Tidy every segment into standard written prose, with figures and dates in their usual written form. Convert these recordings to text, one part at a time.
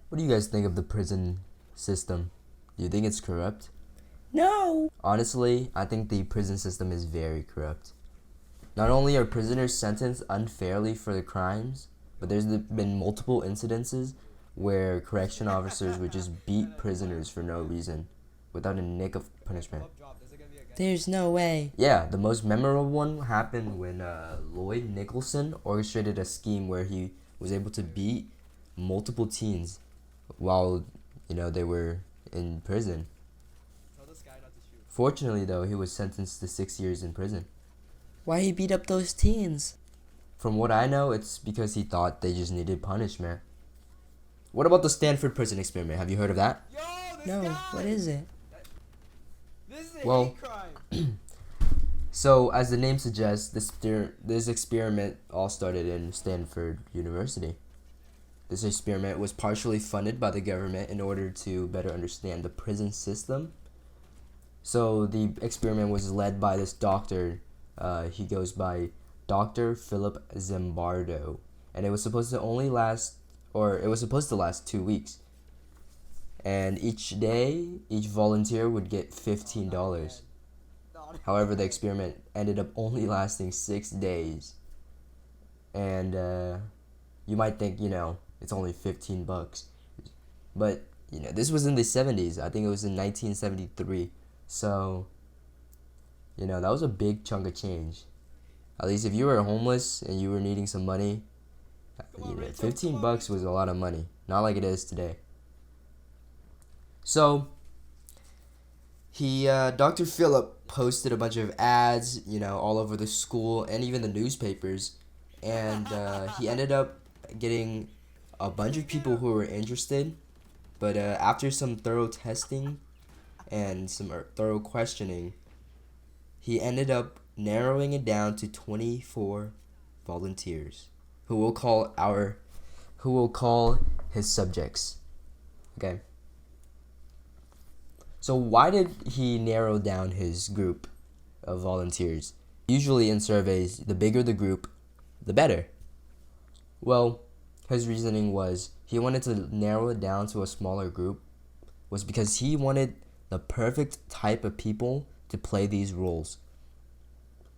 What do you guys think of the prison system? Do you think it's corrupt? No. Honestly, I think the prison system is very corrupt. Not only are prisoners sentenced unfairly for the crimes, but there's been multiple incidences where correction officers would just beat prisoners for no reason, without a nick of punishment. There's no way. Yeah, the most memorable one happened when Lloyd Nicholson orchestrated a scheme where he was able to beat multiple teens while they were in prison. Fortunately, though, he was sentenced to 6 years in prison. Why he beat up those teens? From what I know, it's because he thought they just needed punishment. What about the Stanford prison experiment? Have you heard of that? No, what is it? Well, so as the name suggests, this experiment all started in Stanford University. This experiment was partially funded by the government in order to better understand the prison system. So the experiment was led by this doctor. He goes by Dr. Philip Zimbardo, and it was supposed to last 2 weeks. And each day, each volunteer would get $15. However, the experiment ended up only lasting 6 days. And you might think, it's only $15. But, this was in the 70s. I think it was in 1973. So, that was a big chunk of change. At least if you were homeless and you were needing some money, $15 was a lot of money. Not like it is today. So, Dr. Phillip posted a bunch of ads, all over the school and even the newspapers. And he ended up getting a bunch of people who were interested. But after some thorough testing and some thorough questioning, he ended up narrowing it down to 24 volunteers who will call his subjects. Okay. So why did he narrow down his group of volunteers? Usually in surveys, the bigger the group, the better. Well, his reasoning was he wanted to narrow it down to a smaller group was because he wanted the perfect type of people to play these roles.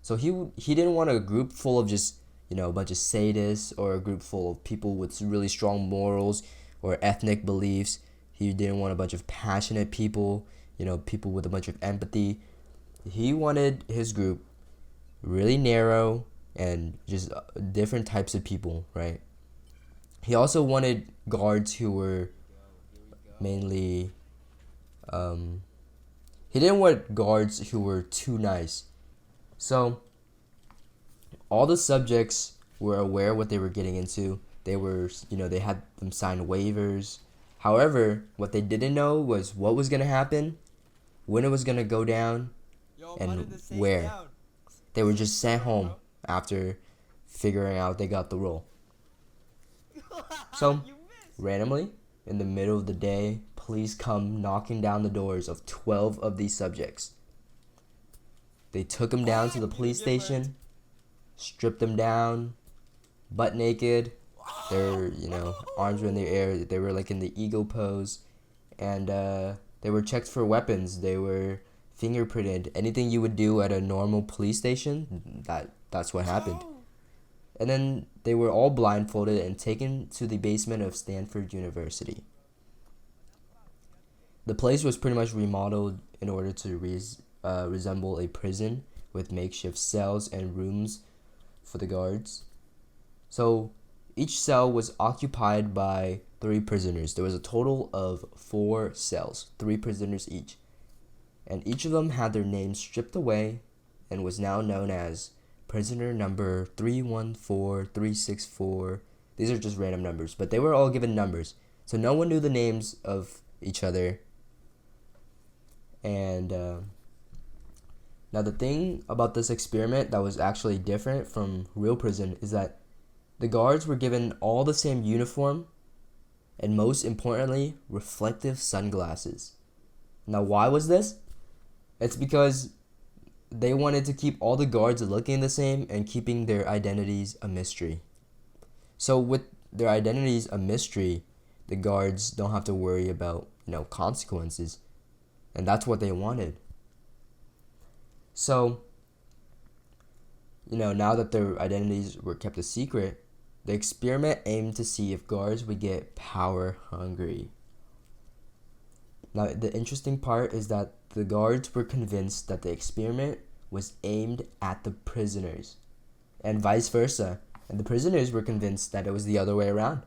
So he didn't want a group full of just, a bunch of sadists or a group full of people with really strong morals or ethnic beliefs. He didn't want a bunch of passionate people, people with a bunch of empathy. He wanted his group really narrow and just different types of people, right? He also wanted guards who were mainly, he didn't want guards who were too nice. So, all the subjects were aware what they were getting into. They were, they had them sign waivers. However, what they didn't know was what was going to happen, when it was going to go down, and where. They were just sent home after figuring out they got the role. So, randomly, in the middle of the day, police come knocking down the doors of 12 of these subjects. They took them down to the police station, stripped them down, butt naked. Their, arms were in the air. They were like in the ego pose. And they were checked for weapons. They were fingerprinted. Anything you would do at a normal police station, that's what happened. And then they were all blindfolded and taken to the basement of Stanford University. The place was pretty much remodeled in order to resemble a prison with makeshift cells and rooms for the guards. So each cell was occupied by 3 prisoners. There was a total of 4 cells, 3 prisoners each. And each of them had their names stripped away and was now known as prisoner number 314364. These are just random numbers, but they were all given numbers. So no one knew the names of each other. And now the thing about this experiment that was actually different from real prison is that the guards were given all the same uniform and most importantly, reflective sunglasses. Now why was this? It's because they wanted to keep all the guards looking the same and keeping their identities a mystery. So with their identities a mystery, the guards don't have to worry about, consequences. And that's what they wanted. So, now that their identities were kept a secret, the experiment aimed to see if guards would get power hungry. Now, the interesting part is that the guards were convinced that the experiment was aimed at the prisoners, and vice versa. And the prisoners were convinced that it was the other way around.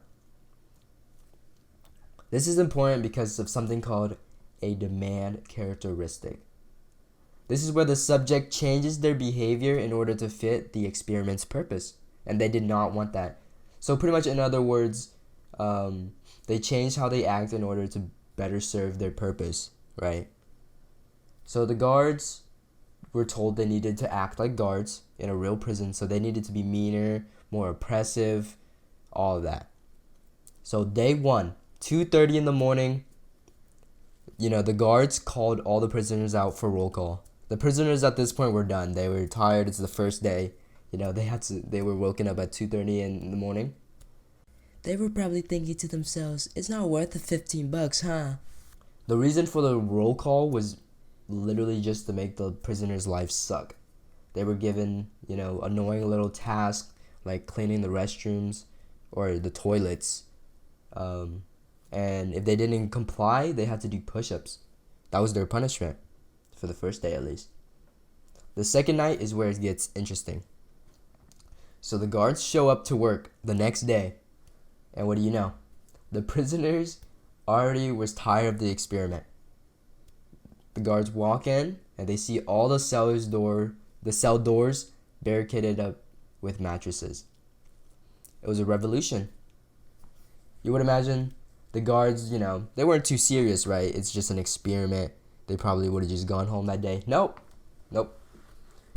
This is important because of something called a demand characteristic. This is where the subject changes their behavior in order to fit the experiment's purpose, and they did not want that. So pretty much, in other words, they changed how they act in order to better serve their purpose, right? So the guards were told they needed to act like guards in a real prison, so they needed to be meaner, more oppressive, all of that. So day 1, 2:30 in the morning, the guards called all the prisoners out for roll call. The prisoners at this point were done. They were tired. It's the first day. They were woken up at 2:30 in the morning. They were probably thinking to themselves, it's not worth the $15, huh? The reason for the roll call was literally just to make the prisoners' lives suck. They were given, annoying little tasks like cleaning the restrooms or the toilets. And if they didn't comply, they had to do push-ups. That was their punishment, for the first day at least. The second night is where it gets interesting. So the guards show up to work the next day, and what do you know? The prisoners already was tired of the experiment. The guards walk in, and they see all the cell doors barricaded up with mattresses. It was a revolution. You would imagine the guards, they weren't too serious, right? It's just an experiment. They probably would have just gone home that day. Nope.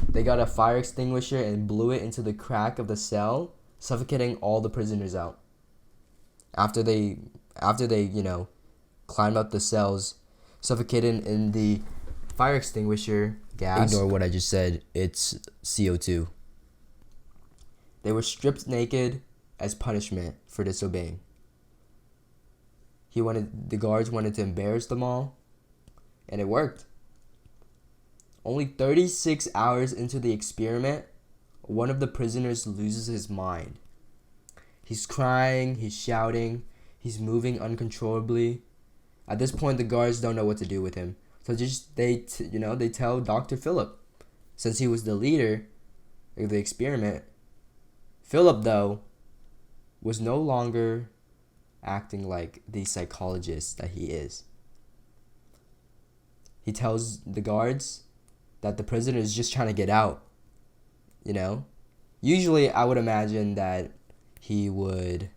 They got a fire extinguisher and blew it into the crack of the cell, suffocating all the prisoners out. After they climbed up the cells, suffocated in the fire extinguisher gas. Ignore what I just said. It's CO2. They were stripped naked as punishment for disobeying. The guards wanted to embarrass them all, and it worked. Only 36 hours into the experiment, one of the prisoners loses his mind. He's crying, he's shouting, he's moving uncontrollably. At this point, the guards don't know what to do with him. So they tell Dr. Philip, since he was the leader of the experiment. Philip, though, was no longer acting like the psychologist that he is. He tells the guards that the prisoner is just trying to get out. Usually I would imagine that he would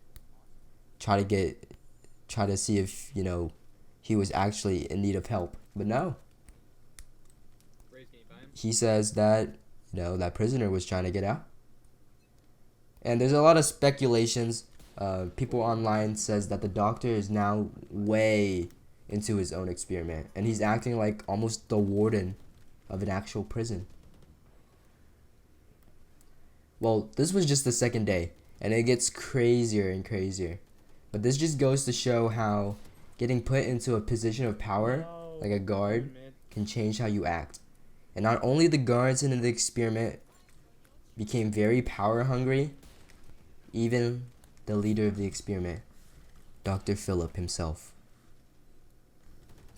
try to see if, he was actually in need of help. But no. He says that, that prisoner was trying to get out. And there's a lot of speculations. People online says that the doctor is now way into his own experiment, and he's acting like almost the warden of an actual prison. Well, this was just the second day, and it gets crazier and crazier. But this just goes to show how getting put into a position of power, like a guard, can change how you act. And not only the guards in the experiment became very power hungry, even the leader of the experiment, Dr. Philip himself.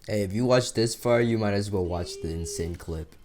Hey, if you watched this far, you might as well watch the insane clip.